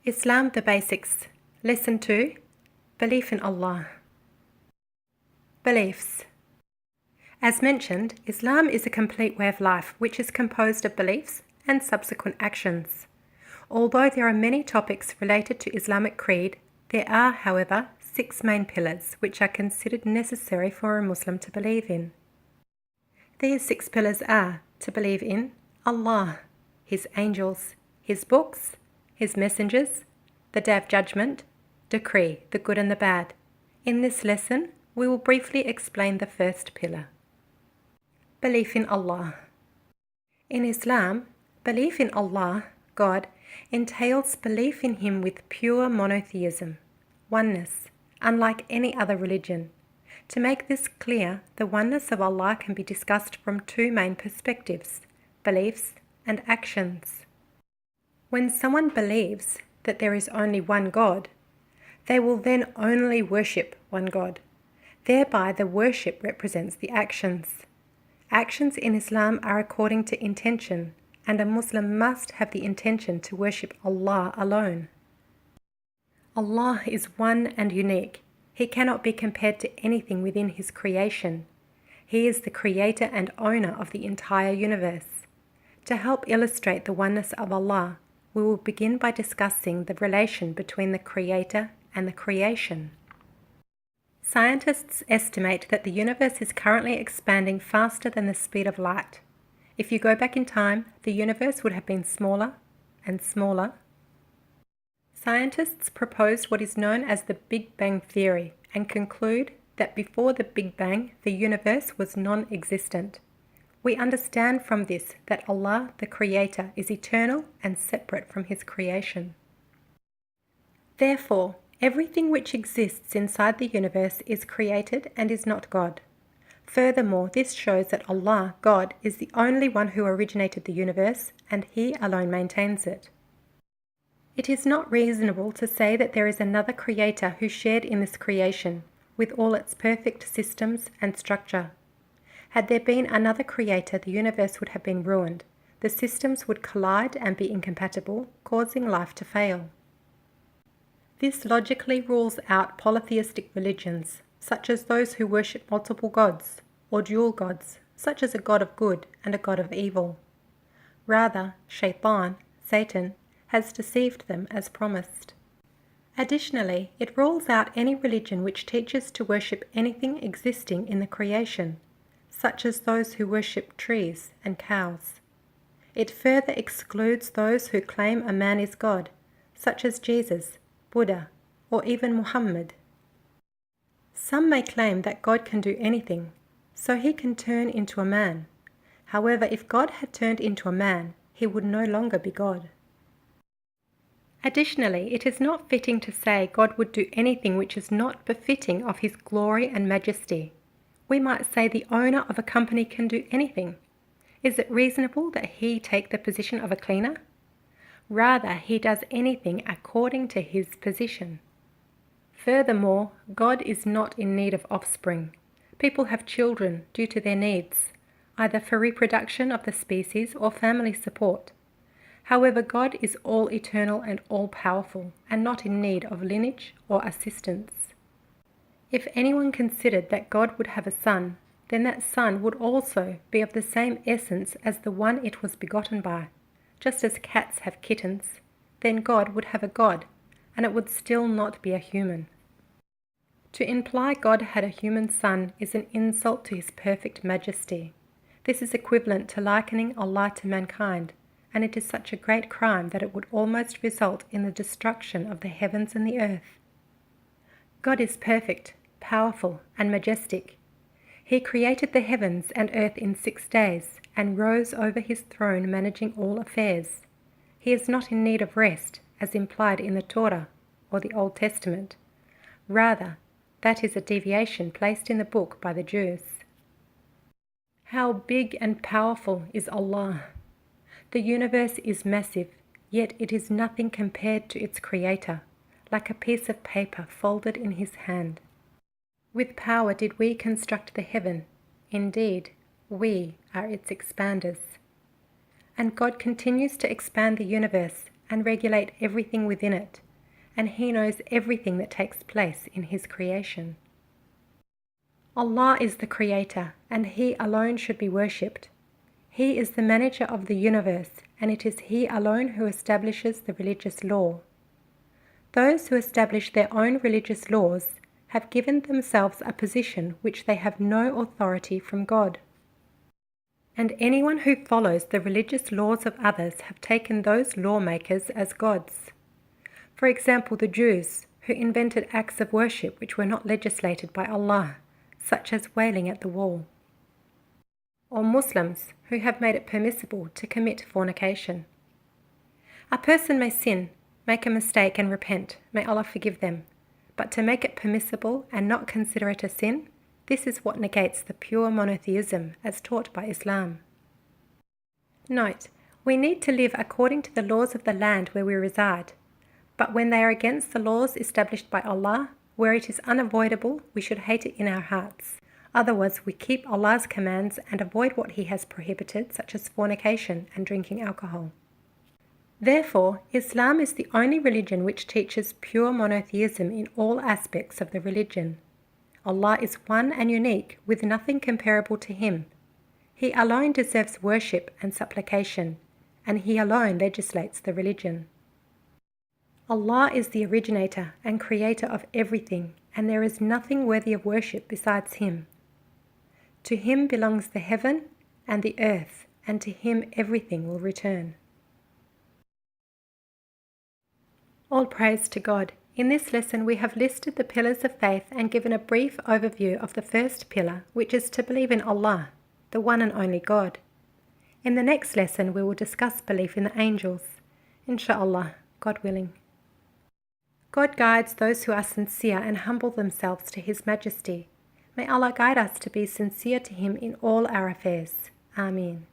Islam the Basics. Lesson 2. Belief in Allah. Beliefs. As mentioned, Islam is a complete way of life which is composed of beliefs and subsequent actions. Although there are many topics related to Islamic creed, there are, however, 6 main pillars which are considered necessary for a Muslim to believe in. These 6 pillars are to believe in Allah, His angels, His books, His messengers, the Day of Judgment, decree, the good and the bad. In this lesson, we will briefly explain the first pillar. Belief in Allah. In Islam, belief in Allah, God, entails belief in Him with pure monotheism, oneness, unlike any other religion. To make this clear, the oneness of Allah can be discussed from 2 main perspectives, beliefs and actions. When someone believes that there is only one God, they will then only worship one God. Thereby the worship represents the actions. Actions in Islam are according to intention, and a Muslim must have the intention to worship Allah alone. Allah is one and unique. He cannot be compared to anything within His creation. He is the creator and owner of the entire universe. To help illustrate the oneness of Allah, we will begin by discussing the relation between the creator and the creation. Scientists estimate that the universe is currently expanding faster than the speed of light. If you go back in time, the universe would have been smaller and smaller. Scientists proposed what is known as the Big Bang Theory and conclude that before the Big Bang, the universe was non-existent. We understand from this that Allah, the Creator, is eternal and separate from His creation. Therefore, everything which exists inside the universe is created and is not God. Furthermore, this shows that Allah, God, is the only one who originated the universe and He alone maintains it. It is not reasonable to say that there is another Creator who shared in this creation, with all its perfect systems and structure. Had there been another Creator, the universe would have been ruined. The systems would collide and be incompatible, causing life to fail. This logically rules out polytheistic religions, such as those who worship multiple gods, or dual gods, such as a god of good and a god of evil. Rather, Shaitan, Satan, has deceived them as promised. Additionally, it rules out any religion which teaches to worship anything existing in the creation, such as those who worship trees and cows. It further excludes those who claim a man is God, such as Jesus, Buddha, or even Muhammad. Some may claim that God can do anything, so He can turn into a man. However, if God had turned into a man, He would no longer be God. Additionally, it is not fitting to say God would do anything which is not befitting of His glory and majesty. We might say the owner of a company can do anything. Is it reasonable that he take the position of a cleaner? Rather, he does anything according to his position. Furthermore, God is not in need of offspring. People have children due to their needs, either for reproduction of the species or family support. However, God is all eternal and all-powerful, and not in need of lineage or assistance. If anyone considered that God would have a son, then that son would also be of the same essence as the one it was begotten by. Just as cats have kittens, then God would have a god, and it would still not be a human. To imply God had a human son is an insult to His perfect majesty. This is equivalent to likening Allah to mankind, and it is such a great crime that it would almost result in the destruction of the heavens and the earth. God is perfect, powerful, and majestic. He created the heavens and earth in 6 days and rose over His throne managing all affairs. He is not in need of rest, as implied in the Torah or the Old Testament. Rather, that is a deviation placed in the book by the Jews. How big and powerful is Allah! The universe is massive, yet it is nothing compared to its Creator, like a piece of paper folded in His hand. With power did we construct the heaven. Indeed, we are its expanders. And God continues to expand the universe and regulate everything within it, and He knows everything that takes place in His creation. Allah is the Creator, and He alone should be worshipped. He is the manager of the universe, and it is He alone who establishes the religious law. Those who establish their own religious laws have given themselves a position which they have no authority from God. And anyone who follows the religious laws of others have taken those lawmakers as gods. For example, the Jews, who invented acts of worship which were not legislated by Allah, such as wailing at the wall. Or Muslims, who have made it permissible to commit fornication. A person may sin, make a mistake and repent, may Allah forgive them, but to make it permissible and not consider it a sin, this is what negates the pure monotheism as taught by Islam. Note, we need to live according to the laws of the land where we reside, but when they are against the laws established by Allah, where it is unavoidable, we should hate it in our hearts. Otherwise, we keep Allah's commands and avoid what He has prohibited, such as fornication and drinking alcohol. Therefore, Islam is the only religion which teaches pure monotheism in all aspects of the religion. Allah is one and unique, with nothing comparable to Him. He alone deserves worship and supplication, and He alone legislates the religion. Allah is the originator and creator of everything, and there is nothing worthy of worship besides Him. To Him belongs the heaven and the earth, and to Him everything will return. All praise to God. In this lesson we have listed the pillars of faith and given a brief overview of the first pillar, which is to believe in Allah, the one and only God. In the next lesson we will discuss belief in the angels, inshaAllah, God willing. God guides those who are sincere and humble themselves to His majesty. May Allah guide us to be sincere to Him in all our affairs. Ameen.